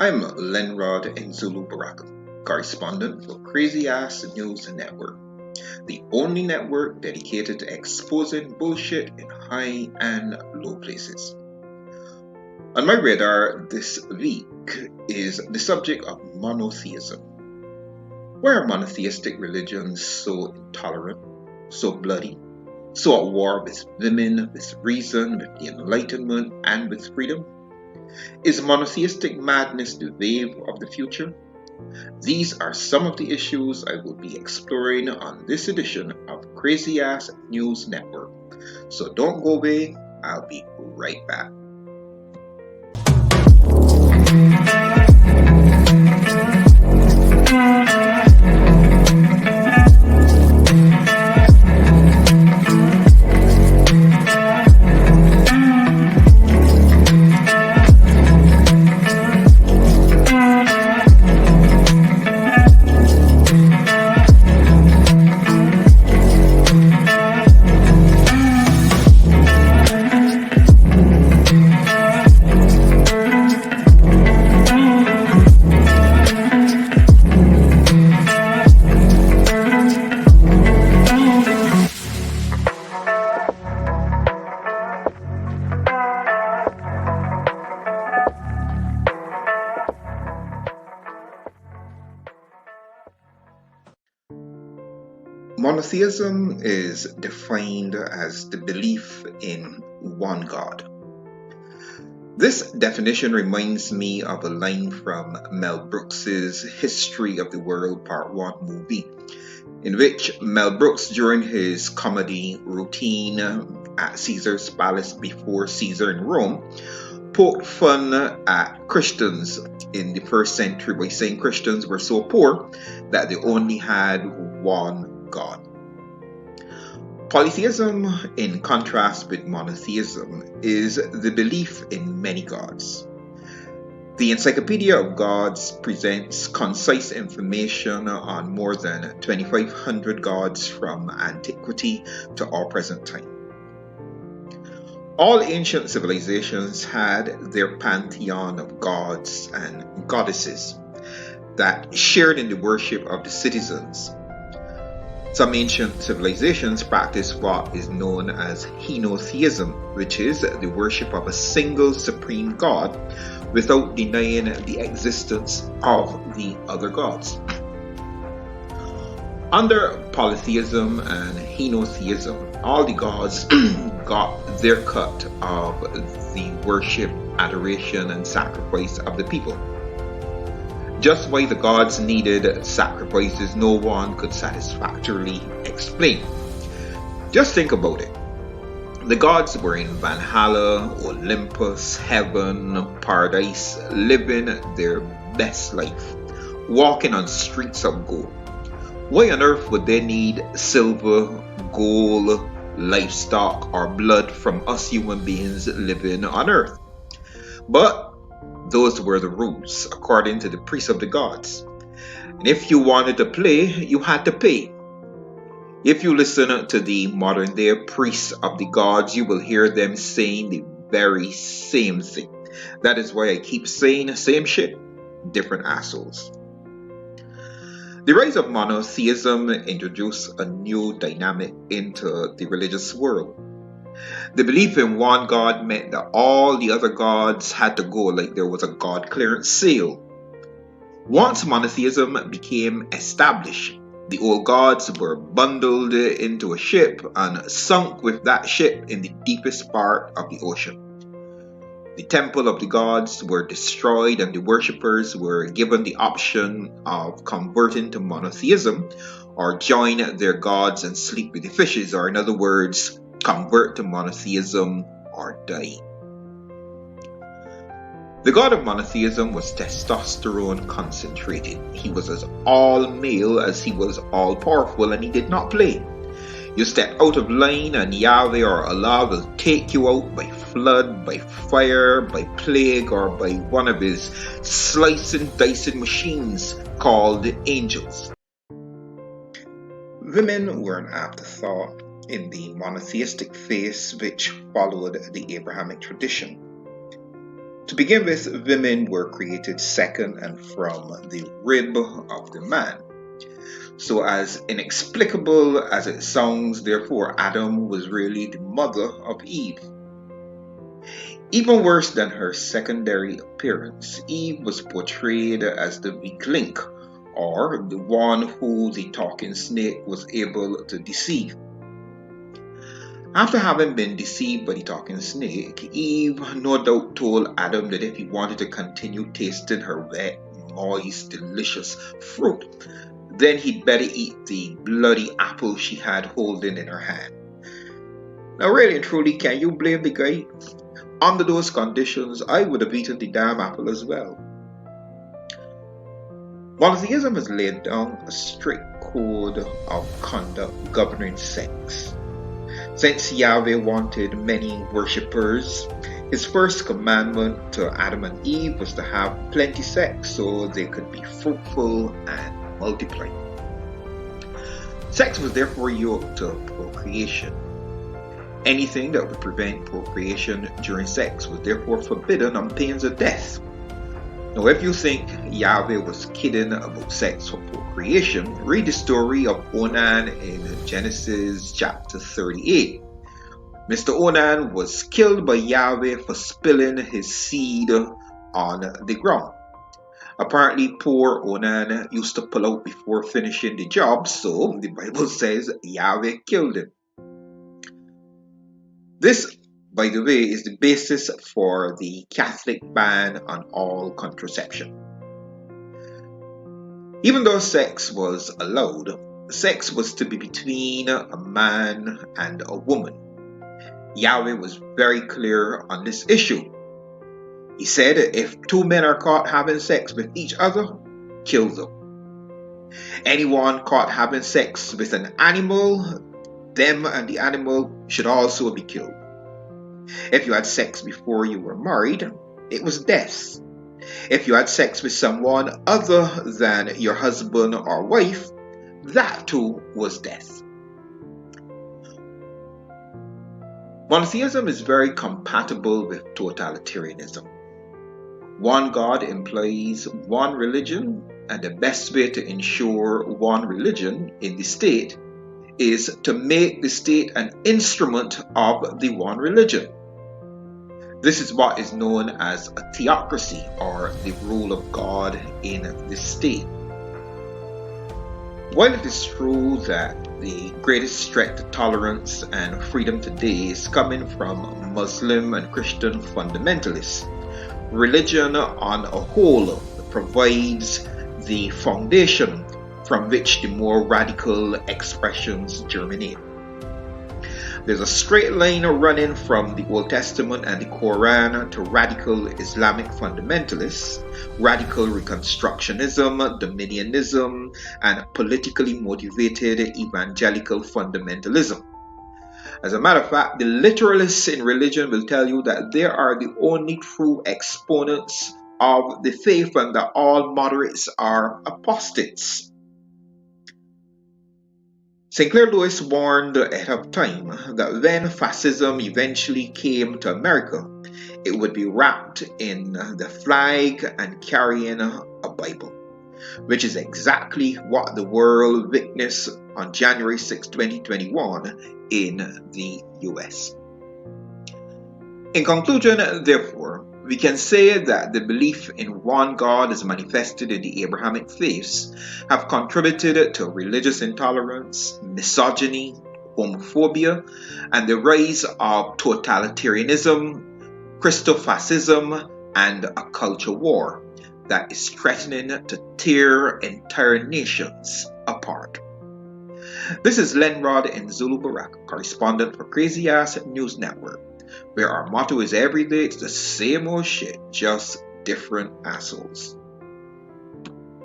I'm Lenrod Nzulu Baraka, correspondent for Crazy Ass News Network, the only network dedicated to exposing bullshit in high and low places. On my radar this week is the subject of monotheism. Why are monotheistic religions so intolerant, so bloody, so at war with women, with reason, with the Enlightenment, and with freedom? Is monotheistic madness the wave of the future? These are some of the issues I will be exploring on this edition of Crazy Ass News Network. So don't go away, I'll be right back. Monotheism is defined as the belief in one God. This definition reminds me of a line from Mel Brooks's History of the World Part 1 movie, in which Mel Brooks, during his comedy routine at Caesar's Palace before Caesar in Rome, poked fun at Christians in the first century by saying Christians were so poor that they only had one God. Polytheism, in contrast with monotheism, is the belief in many gods. The Encyclopedia of Gods presents concise information on more than 2,500 gods from antiquity to our present time. All ancient civilizations had their pantheon of gods and goddesses that shared in the worship of the citizens. Some ancient civilizations practice what is known as henotheism, which is the worship of a single supreme god without denying the existence of the other gods. Under polytheism and henotheism, all the gods got their cut of the worship, adoration, and sacrifice of the people. Just why the gods needed sacrifices, no one could satisfactorily explain. Just think about it. The gods were in Valhalla, Olympus, heaven, paradise, living their best life, walking on streets of gold. Why on earth would they need silver, gold, livestock, or blood from us human beings living on earth? But those were the rules, according to the priests of the gods. And if you wanted to play, you had to pay. If you listen to the modern day priests of the gods, you will hear them saying the very same thing. That is why I keep saying same shit, different assholes. The rise of monotheism introduced a new dynamic into the religious world. The belief in one God meant that all the other gods had to go like there was a God clearance sale. Once monotheism became established, the old gods were bundled into a ship and sunk with that ship in the deepest part of the ocean. The temple of the gods were destroyed and the worshippers were given the option of converting to monotheism or join their gods and sleep with the fishes, or in other words, convert to monotheism or die. The god of monotheism was testosterone concentrated. He was as all male as he was all powerful, and he did not play. You step out of line and Yahweh or Allah will take you out by flood, by fire, by plague, or by one of his slicing, dicing machines called angels. Women were an afterthought in the monotheistic faith which followed the Abrahamic tradition. To begin with, women were created second and from the rib of the man. So, as inexplicable as it sounds, therefore, Adam was really the mother of Eve. Even worse than her secondary appearance, Eve was portrayed as the weak link, or the one who the talking snake was able to deceive. After having been deceived by the talking snake, Eve no doubt told Adam that if he wanted to continue tasting her wet, moist, delicious fruit, then he'd better eat the bloody apple she had holding in her hand. Now, really and truly, can you blame the guy? Under those conditions, I would have eaten the damn apple as well. Monotheism has laid down a strict code of conduct governing sex. Since Yahweh wanted many worshippers, his first commandment to Adam and Eve was to have plenty sex so they could be fruitful and multiply. Sex was therefore yoked to procreation. Anything that would prevent procreation during sex was therefore forbidden on pains of death. Now, if you think Yahweh was kidding about sex for procreation, read the story of Onan in Genesis chapter 38. Mr. Onan was killed by Yahweh for spilling his seed on the ground. Apparently, poor Onan used to pull out before finishing the job, so the Bible says Yahweh killed him. This, by the way, is the basis for the Catholic ban on all contraception. Even though sex was allowed, sex was to be between a man and a woman. Yahweh was very clear on this issue. He said if two men are caught having sex with each other, kill them. Anyone caught having sex with an animal, them and the animal should also be killed. If you had sex before you were married, it was death. If you had sex with someone other than your husband or wife, that too was death. Monotheism is very compatible with totalitarianism. One God implies one religion, and the best way to ensure one religion in the state is to make the state an instrument of the one religion. This is what is known as a theocracy, or the rule of God in the state. While it is true that the greatest threat to tolerance and freedom today is coming from Muslim and Christian fundamentalists, religion on a whole provides the foundation from which the more radical expressions germinate. There's a straight line running from the Old Testament and the Quran to radical Islamic fundamentalists, radical Reconstructionism, Dominionism, and politically motivated evangelical fundamentalism. As a matter of fact, the literalists in religion will tell you that they are the only true exponents of the faith and that all moderates are apostates. Sinclair Lewis warned ahead of time that when fascism eventually came to America, it would be wrapped in the flag and carrying a Bible, which is exactly what the world witnessed on January 6, 2021 in the US. In conclusion, therefore, we can say that the belief in one God as manifested in the Abrahamic faiths have contributed to religious intolerance, misogyny, homophobia, and the rise of totalitarianism, Christo-facism, and a culture war that is threatening to tear entire nations apart. This is Lenrod in Zulu Barak, correspondent for Crazy Ass News Network, where our motto is every day it's the same old shit, just different assholes.